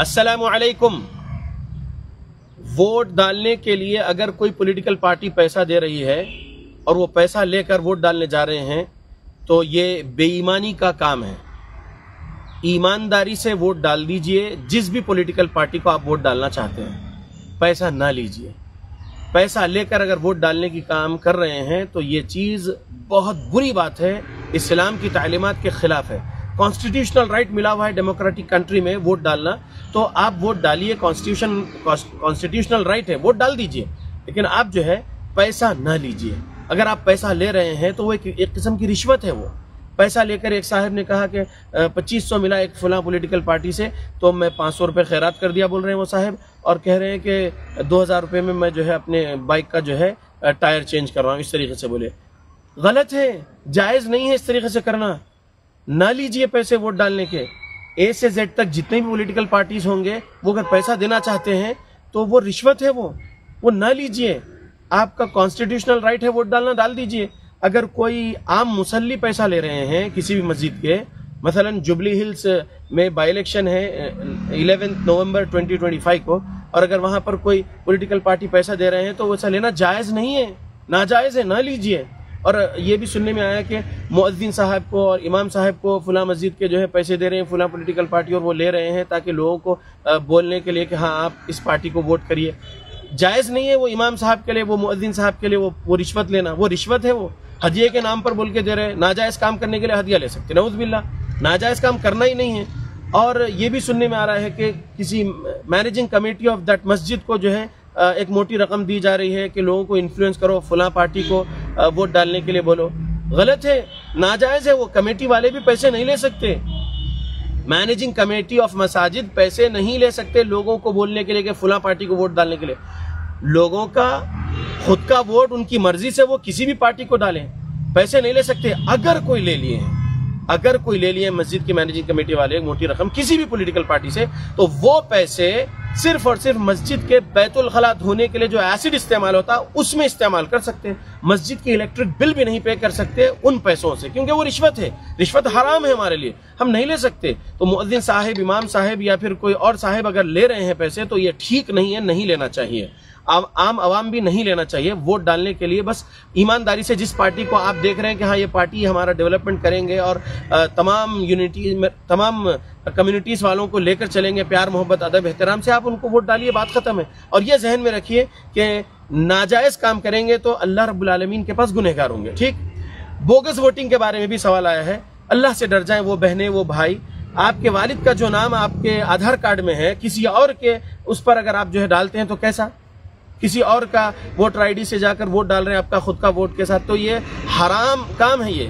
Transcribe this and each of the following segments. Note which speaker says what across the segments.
Speaker 1: अस्सलामु अलैकुम। वोट डालने के लिए अगर कोई पॉलिटिकल पार्टी पैसा दे रही है और वो पैसा लेकर वोट डालने जा रहे हैं तो ये बेईमानी का काम है। ईमानदारी से वोट डाल दीजिए। जिस भी पॉलिटिकल पार्टी को आप वोट डालना चाहते हैं, पैसा ना लीजिए। पैसा लेकर अगर वोट डालने की काम कर रहे हैं तो ये चीज़ बहुत बुरी बात है, इस्लाम की तालीमात के खिलाफ है। कॉन्स्टिट्यूशनल राइट मिला हुआ है डेमोक्रेटिक कंट्री में वोट डालना, तो आप वोट डालिए। कॉन्स्टिट्यूशनल राइट है, वोट डाल दीजिए, लेकिन आप जो है पैसा ना लीजिए। अगर आप पैसा ले रहे हैं तो वो एक किस्म की रिश्वत है। वो पैसा लेकर एक साहब ने कहा कि 2500 मिला एक फलां पॉलिटिकल पार्टी से, तो मैं 500 रुपये खैरात कर दिया, बोल रहे हैं वो साहब, और कह रहे हैं कि 2000 रुपये में मैं जो है अपने बाइक का जो है टायर चेंज कर रहा हूँ। इस तरीके से बोले, गलत है, जायज़ नहीं है इस तरीके से करना। ना लीजिए पैसे वोट डालने के। ए से जेड तक जितने भी पॉलिटिकल पार्टीज होंगे, वो अगर पैसा देना चाहते हैं तो वो रिश्वत है, वो ना लीजिए। आपका कॉन्स्टिट्यूशनल राइट है वोट डालना, डाल दीजिए। अगर कोई आम मुसल्ली पैसा ले रहे हैं किसी भी मस्जिद के, मसलन जुबली हिल्स में बाई इलेक्शन है 11 नवंबर 2025 को, और अगर वहां पर कोई पॉलिटिकल पार्टी पैसा दे रहे हैं तो वैसा लेना जायज़ नहीं है, नाजायज़ है, ना लीजिए। और ये भी सुनने में आया कि मुअज्जिन साहब को और इमाम साहब को फुला मस्जिद के जो है पैसे दे रहे हैं फुला पॉलिटिकल पार्टी, और वो ले रहे हैं ताकि लोगों को बोलने के लिए कि हाँ आप इस पार्टी को वोट करिए। जायज़ नहीं है वो इमाम साहब के लिए, वो मुअज्जिन साहब के लिए वो रिश्वत लेना, वो रिश्वत है। वो हदिये के नाम पर बोल के दे रहे हैं। नाजायज़ काम करने के लिए हदिया ले सकते, नऊज़ बिल्लाह, नाजायज़ काम करना ही नहीं है। और ये भी सुनने में आ रहा है कि किसी मैनेजिंग कमेटी ऑफ दैट मस्जिद को जो है एक मोटी रकम दी जा रही है कि लोगों को इन्फ्लुएंस करो, फुला पार्टी को वोट डालने के लिए बोलो। गलत है, नाजायज है। वो कमेटी वाले भी पैसे नहीं ले सकते। मैनेजिंग कमेटी ऑफ मसाजिद पैसे नहीं ले सकते लोगों को बोलने के लिए कि फुला पार्टी को वोट डालने के लिए। लोगों का खुद का वोट उनकी मर्जी से वो किसी भी पार्टी को डालें, पैसे नहीं ले सकते। अगर कोई ले लिए मस्जिद की मैनेजिंग कमेटी वाले एक मोटी रकम किसी भी पॉलिटिकल पार्टी से, तो वो पैसे सिर्फ और सिर्फ मस्जिद के बैतुल खला धोने के लिए जो एसिड इस्तेमाल होता है उसमें इस्तेमाल कर सकते हैं। मस्जिद की इलेक्ट्रिक बिल भी नहीं पे कर सकते उन पैसों से, क्योंकि वो रिश्वत है। रिश्वत हराम है हमारे लिए, हम नहीं ले सकते। तो मुअज्जिन साहिब, इमाम साहिब या फिर कोई और साहिब अगर ले रहे हैं पैसे तो ये ठीक नहीं है, नहीं लेना चाहिए। आम आवाम भी नहीं लेना चाहिए। वोट डालने के लिए बस ईमानदारी से जिस पार्टी को आप देख रहे हैं कि हाँ ये पार्टी हमारा डेवलपमेंट करेंगे और तमाम कम्युनिटीज वालों को लेकर चलेंगे प्यार मोहब्बत अदब एहतराम से, आप उनको वोट डालिए, बात खत्म है। और ये जहन में रखिए कि नाजायज काम करेंगे तो अल्लाह रब्बुल आलमीन के पास गुनहगार होंगे। ठीक। बोगस वोटिंग के बारे में भी सवाल आया है। अल्लाह से डर जाएं वो बहनें, वो भाई। आपके वालिद का जो नाम आपके आधार कार्ड में है, किसी और के उस पर अगर आप जो है डालते हैं तो कैसा? किसी और का वोटर आईडी से जाकर वोट डाल रहे हैं आपका खुद का वोट के साथ, तो ये हराम काम है, ये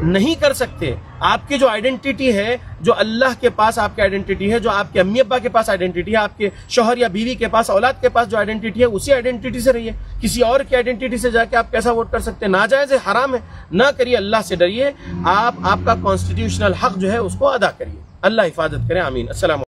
Speaker 1: नहीं कर सकते। आपकी जो आइडेंटिटी है, जो अल्लाह के पास आपकी आइडेंटिटी है, जो आपके अम्मी अब्बा के पास आइडेंटिटी है, आपके शौहर या बीवी के पास, औलाद के पास जो आइडेंटिटी है, उसी आइडेंटिटी से रहिए। किसी और की आइडेंटिटी से जाके आप कैसा वोट कर सकते हैं? नाजायज है, हराम है, ना करिए। अल्लाह से डरिए, आप आपका कॉन्स्टिट्यूशनल हक जो है उसको अदा करिए। अल्लाह हिफाजत करे, आमीन। अस्सलाम।